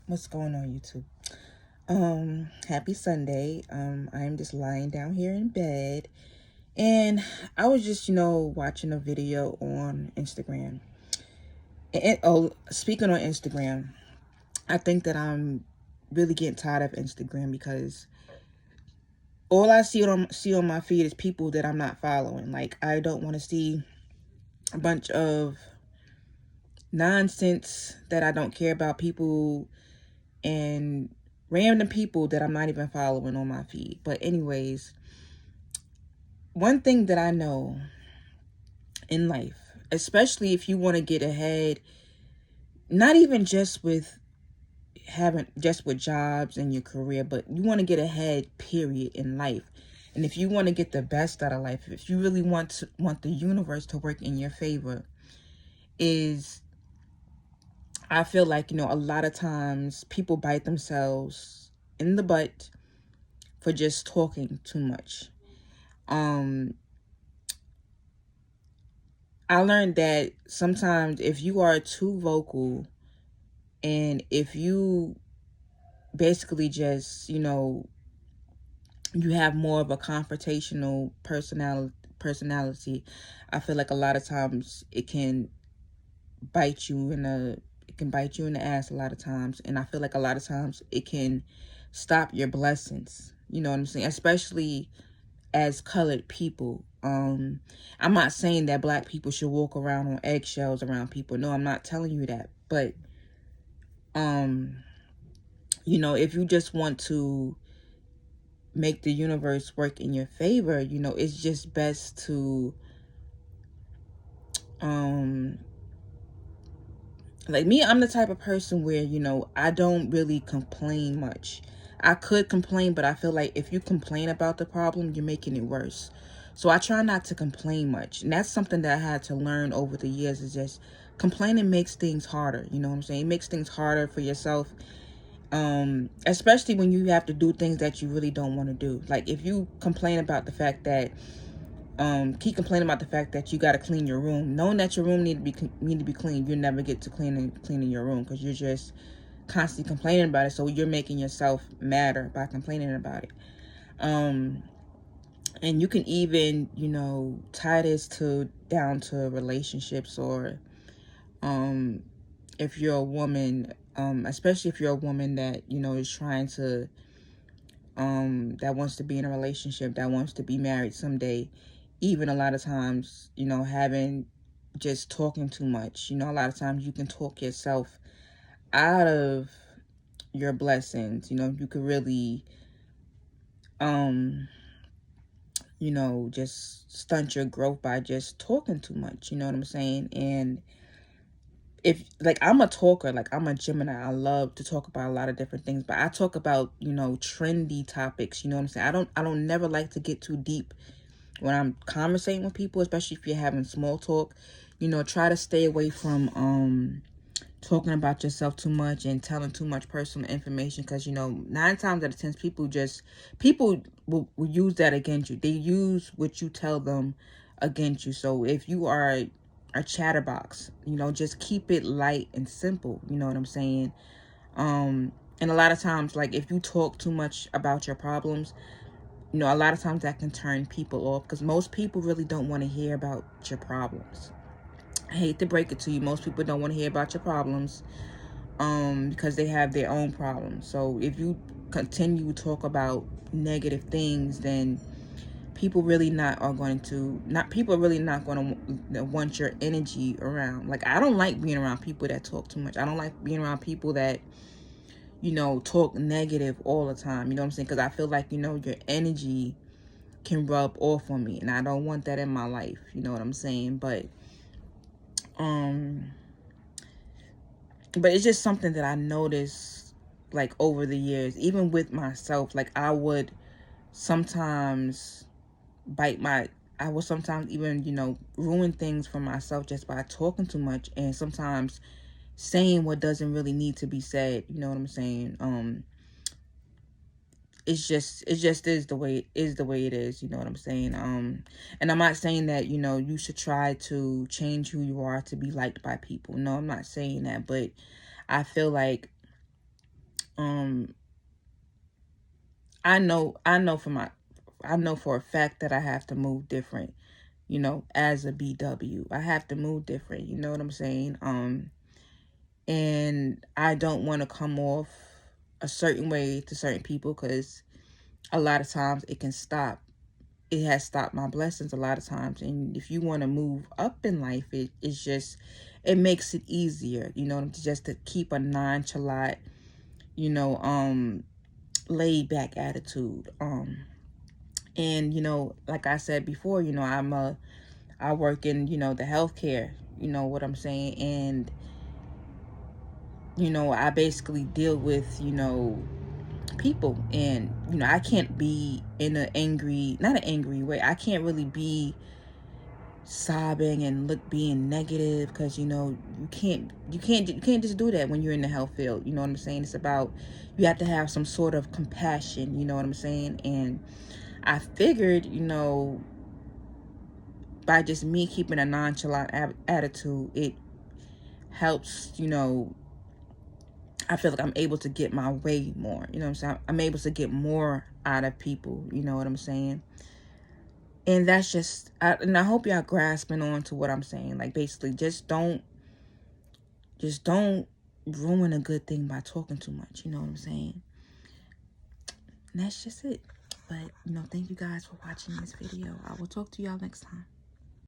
What's going on, YouTube? Happy Sunday. I'm just lying down here in bed, and I was just, watching a video on Instagram. Speaking on Instagram, I think that I'm really getting tired of Instagram because all I see on my feed is people that I'm not following. Like, I don't want to see a bunch of nonsense that I don't care about, people and random people that I'm not even following on my feed. But anyways, one thing that I know in life, especially if you want to get ahead, not even just with jobs and your career, but you want to get ahead, period, in life. And if you want to get the best out of life, if you really want the universe to work in your favor, is I feel like, a lot of times people bite themselves in the butt for just talking too much. I learned that sometimes if you are too vocal and if you basically just, you have more of a confrontational personality, I feel like a lot of times it can bite you in the ass a lot of times. And I feel like a lot of times it can stop your blessings. You know what I'm saying? Especially as colored people. I'm not saying that black people should walk around on eggshells around people. No, I'm not telling you that. But if you just want to make the universe work in your favor, it's just best to like me, I'm the type of person where, I don't really complain much. I could complain, but I feel like if you complain about the problem, you're making it worse. So I try not to complain much. And that's something that I had to learn over the years, is just complaining makes things harder. You know what I'm saying? It makes things harder for yourself. Especially when you have to do things that you really don't want to do. Like if you complain about the fact that keep complaining about the fact that you got to clean your room, knowing that your room need to be clean, you never get to cleaning your room because you're just constantly complaining about it. So you're making yourself madder by complaining about it. And you can even, tie this down to relationships, or if you're a woman, especially if you're a woman that, is trying to that wants to be in a relationship, that wants to be married someday. Even a lot of times, having just talking too much, a lot of times you can talk yourself out of your blessings. You could really just stunt your growth by just talking too much. You know what I'm saying? And if, like, I'm a talker, like I'm a Gemini, I love to talk about a lot of different things, but I talk about, trendy topics. You know what I'm saying? I don't never like to get too deep when I'm conversating with people, especially if you're having small talk. Try to stay away from talking about yourself too much and telling too much personal information, because 9 times out of 10 people will use that against you. They use what you tell them against you. So if you are a chatterbox, just keep it light and simple. You know what I'm saying? And a lot of times, like, if you talk too much about your problems, a lot of times that can turn people off, because most people really don't want to hear about your problems. I hate to break it to you, most people don't want to hear about your problems because they have their own problems. So if you continue to talk about negative things, then people really not are going to not people are really not going to want your energy around. Like, I don't like being around people that talk too much. I don't like being around people that talk negative all the time. You know what I'm saying? Because I feel like, your energy can rub off on me, and I don't want that in my life. You know what I'm saying? But it's just something that I noticed, like, over the years, even with myself. Like, sometimes bite my I would sometimes even, ruin things for myself just by talking too much, and sometimes saying what doesn't really need to be said. You know what I'm saying? It just is the way it is. You know what I'm saying? And I'm not saying that, you should try to change who you are to be liked by people. No, I'm not saying that. But I feel like I know for a fact that I have to move different, you know, as a BW. I have to move different, you know what I'm saying? And I don't want to come off a certain way to certain people, because a lot of times it has stopped my blessings a lot of times. And if you want to move up in life, it makes it easier, you know, just to keep a nonchalant, you know, laid back attitude. And, you know, like I said before, you know, I work in, you know, the healthcare, you know what I'm saying? And, you know, I basically deal with, you know, people. And, you know, I can't be in not an angry way. I can't really be sobbing and being negative, because, you know, you can't just do that when you're in the health field. You know what I'm saying? It's about, you have to have some sort of compassion, you know what I'm saying? And I figured, you know, by just me keeping a nonchalant attitude, it helps, you know, I feel like I'm able to get my way more, you know what I'm saying? I'm able to get more out of people, you know what I'm saying? And that's and I hope y'all grasping on to what I'm saying. Like, basically, just don't ruin a good thing by talking too much, you know what I'm saying? And that's just it. But, you know, thank you guys for watching this video. I will talk to y'all next time.